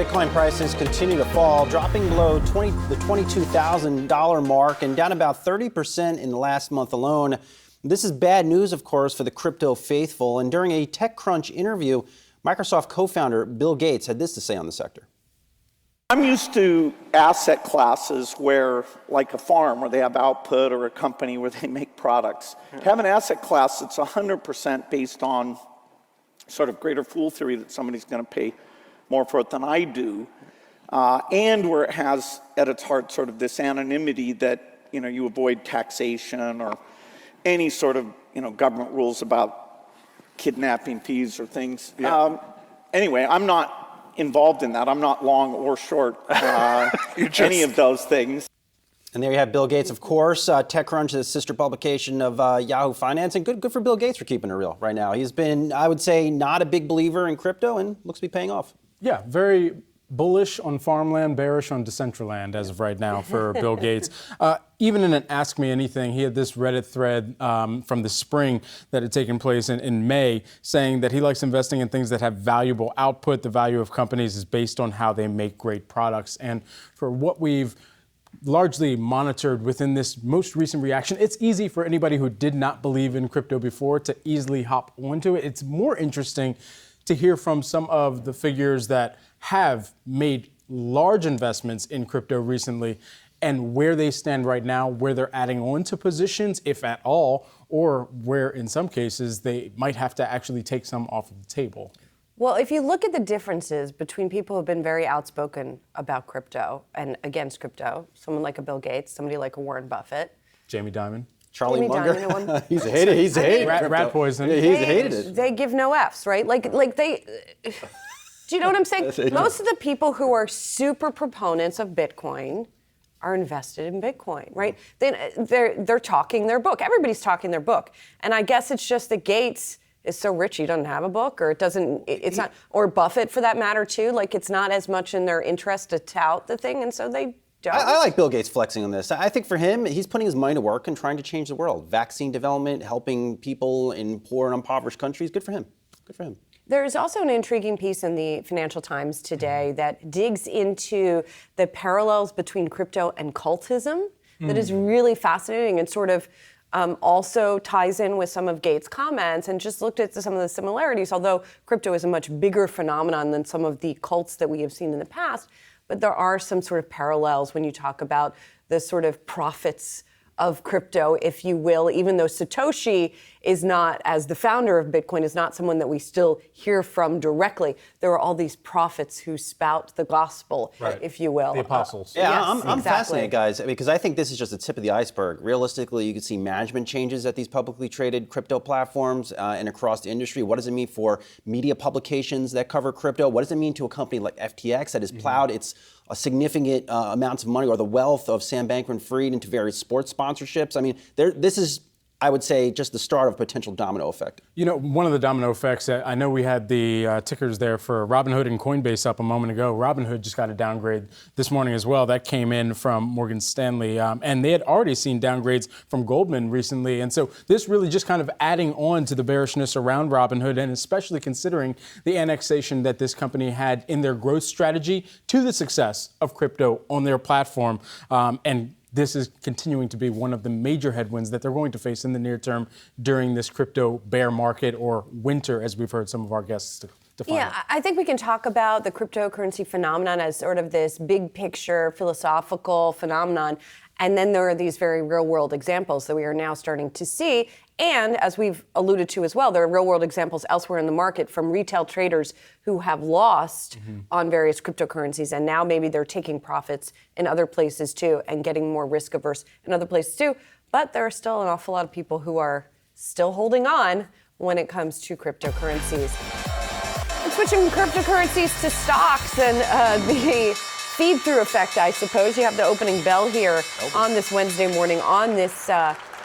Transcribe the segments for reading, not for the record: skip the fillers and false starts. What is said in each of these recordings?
Bitcoin prices continue to fall, dropping below the $22,000 mark and down about 30% in the last month alone. This is bad news, of course, for the crypto faithful. And during a TechCrunch interview, Microsoft co-founder Bill Gates had this to say on the sector. I'm used to asset classes where, like a farm, where they have output, or a company where they make products. To have an asset class that's 100% based on sort of greater fool theory that somebody's going to pay more for it than I do, and where it has at its heart sort of this anonymity that, you know, you avoid taxation or any sort of, you know, government rules about kidnapping fees or things. Yeah. Anyway, I'm not involved in that. I'm not long or short any of those things. And there you have Bill Gates, of course. TechCrunch is a sister publication of Yahoo Finance, and good for Bill Gates for keeping it real right now. He's been, I would say, not a big believer in crypto and looks to be paying off. Yeah, very bullish on farmland, bearish on Decentraland as of right now for Bill Gates. Even in an Ask Me Anything, he had this Reddit thread from the spring that had taken place in May saying that he likes investing in things that have valuable output. The value of companies is based on how they make great products. And for what we've largely monitored within this most recent reaction, it's easy for anybody who did not believe in crypto before to easily hop onto it. It's more interesting to hear from some of the figures that have made large investments in crypto recently and where they stand right now, where they're adding on to positions, if at all, or where in some cases they might have to actually take some off of the table. Well, if you look at the differences between people who have been very outspoken about crypto and against crypto, someone like a Bill Gates, somebody like a Warren Buffett. Jamie Dimon. Charlie Munger. He's hated. He's hated. Rat poison. Yeah, he's hated it. They give no Fs, right? Like they. Do you know what I'm saying? Most of the people who are super proponents of Bitcoin are invested in Bitcoin, right? They're talking their book. Everybody's talking their book, and I guess it's just that Gates is so rich he doesn't have a book, or it's not, or Buffett for that matter too. Like it's not as much in their interest to tout the thing, and so they. I like Bill Gates flexing on this. I think for him, he's putting his money to work and trying to change the world. Vaccine development, helping people in poor and impoverished countries. Good for him. Good for him. There is also an intriguing piece in the Financial Times today that digs into the parallels between crypto and cultism that is really fascinating and sort of also ties in with some of Gates' comments and just looked at some of the similarities, although crypto is a much bigger phenomenon than some of the cults that we have seen in the past. But there are some sort of parallels when you talk about the sort of profits of crypto, if you will, even though Satoshi is not, as the founder of Bitcoin, is not someone that we still hear from directly. There are all these prophets who spout the gospel, right, if you will. The apostles. Yeah, yes, I'm fascinated, guys, because I think this is just the tip of the iceberg. Realistically, you can see management changes at these publicly traded crypto platforms and across the industry. What does it mean for media publications that cover crypto? What does it mean to a company like FTX that has plowed its significant amounts of money or the wealth of Sam Bankman-Fried into various sports sponsorships? I mean, this is, I would say, just the start of a potential domino effect. You know, one of the domino effects, I know we had the tickers there for Robinhood and Coinbase up a moment ago. Robinhood just got a downgrade this morning as well. That came in from Morgan Stanley. And they had already seen downgrades from Goldman recently. And so this really just kind of adding on to the bearishness around Robinhood, and especially considering the annexation that this company had in their growth strategy to the success of crypto on their platform. And this is continuing to be one of the major headwinds that they're going to face in the near term during this crypto bear market, or winter, as we've heard some of our guests define it. I think we can talk about the cryptocurrency phenomenon as sort of this big picture philosophical phenomenon. And then there are these very real world examples that we are now starting to see. And as we've alluded to as well, there are real world examples elsewhere in the market from retail traders who have lost on various cryptocurrencies. And now maybe they're taking profits in other places too and getting more risk averse in other places too. But there are still an awful lot of people who are still holding on when it comes to cryptocurrencies. And switching cryptocurrencies to stocks and the feed-through effect, I suppose. You have the opening bell here on this Wednesday morning on this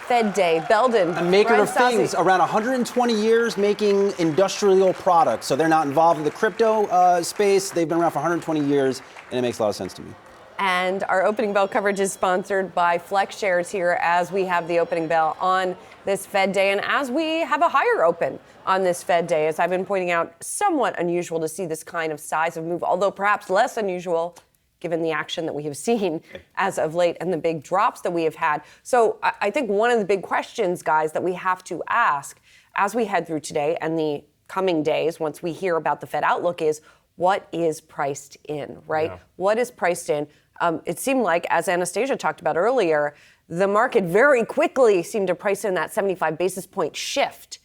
Fed Day. Belden, a maker Brian of things, Sozzi. around 120 years making industrial products. So they're not involved in the crypto space. They've been around for 120 years, and it makes a lot of sense to me. And our opening bell coverage is sponsored by Flex Shares here as we have the opening bell on this Fed day and as we have a higher open on this Fed day. As I've been pointing out, somewhat unusual to see this kind of size of move, although perhaps less unusual given the action that we have seen as of late and the big drops that we have had. So I think one of the big questions, guys, that we have to ask as we head through today and the coming days, once we hear about the Fed outlook, is what is priced in, right? Yeah. What is priced in? It seemed like, as Anastasia talked about earlier, the market very quickly seemed to price in that 75 basis point shift.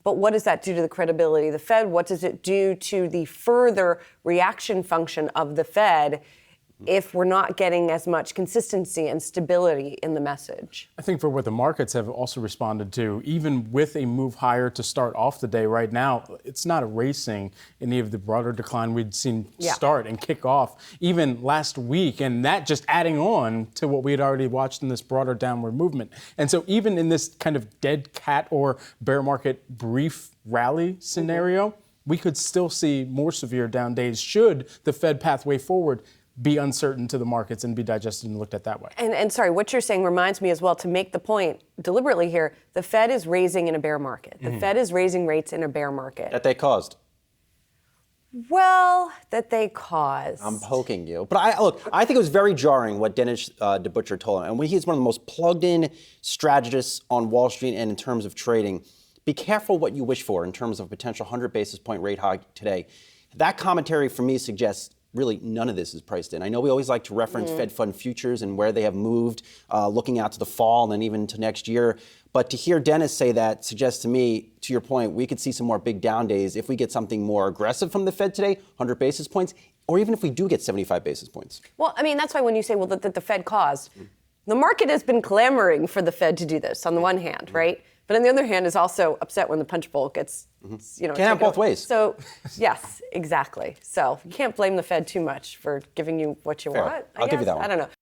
But what does that do to the credibility of the Fed? What does it do to the further reaction function of the Fed if we're not getting as much consistency and stability in the message? I think for what the markets have also responded to, even with a move higher to start off the day right now, it's not erasing any of the broader decline we'd seen start and kick off even last week, and that just adding on to what we had already watched in this broader downward movement. And so even in this kind of dead cat or bear market brief rally scenario, we could still see more severe down days should the Fed pathway forward be uncertain to the markets and be digested and looked at that way. And sorry, what you're saying reminds me as well, to make the point deliberately here, the Fed is raising in a bear market. The Fed is raising rates in a bear market. That they caused. Well, that they caused. I'm poking you. But I think it was very jarring what Dennis DeButcher told him. And he's one of the most plugged-in strategists on Wall Street and in terms of trading. Be careful what you wish for in terms of a potential 100 basis point rate hike today. That commentary for me suggests really none of this is priced in. I know we always like to reference Fed fund futures and where they have moved, looking out to the fall and then even to next year. But to hear Dennis say that suggests to me, to your point, we could see some more big down days if we get something more aggressive from the Fed today, 100 basis points, or even if we do get 75 basis points. Well, I mean, that's why when you say, well, that the Fed caused, the market has been clamoring for the Fed to do this on the one hand, right? But on the other hand, is also upset when the punch bowl gets, Can't have both ways. So, yes, exactly. So you can't blame the Fed too much for giving you what you Fair. want. I'll give you that one. I don't know.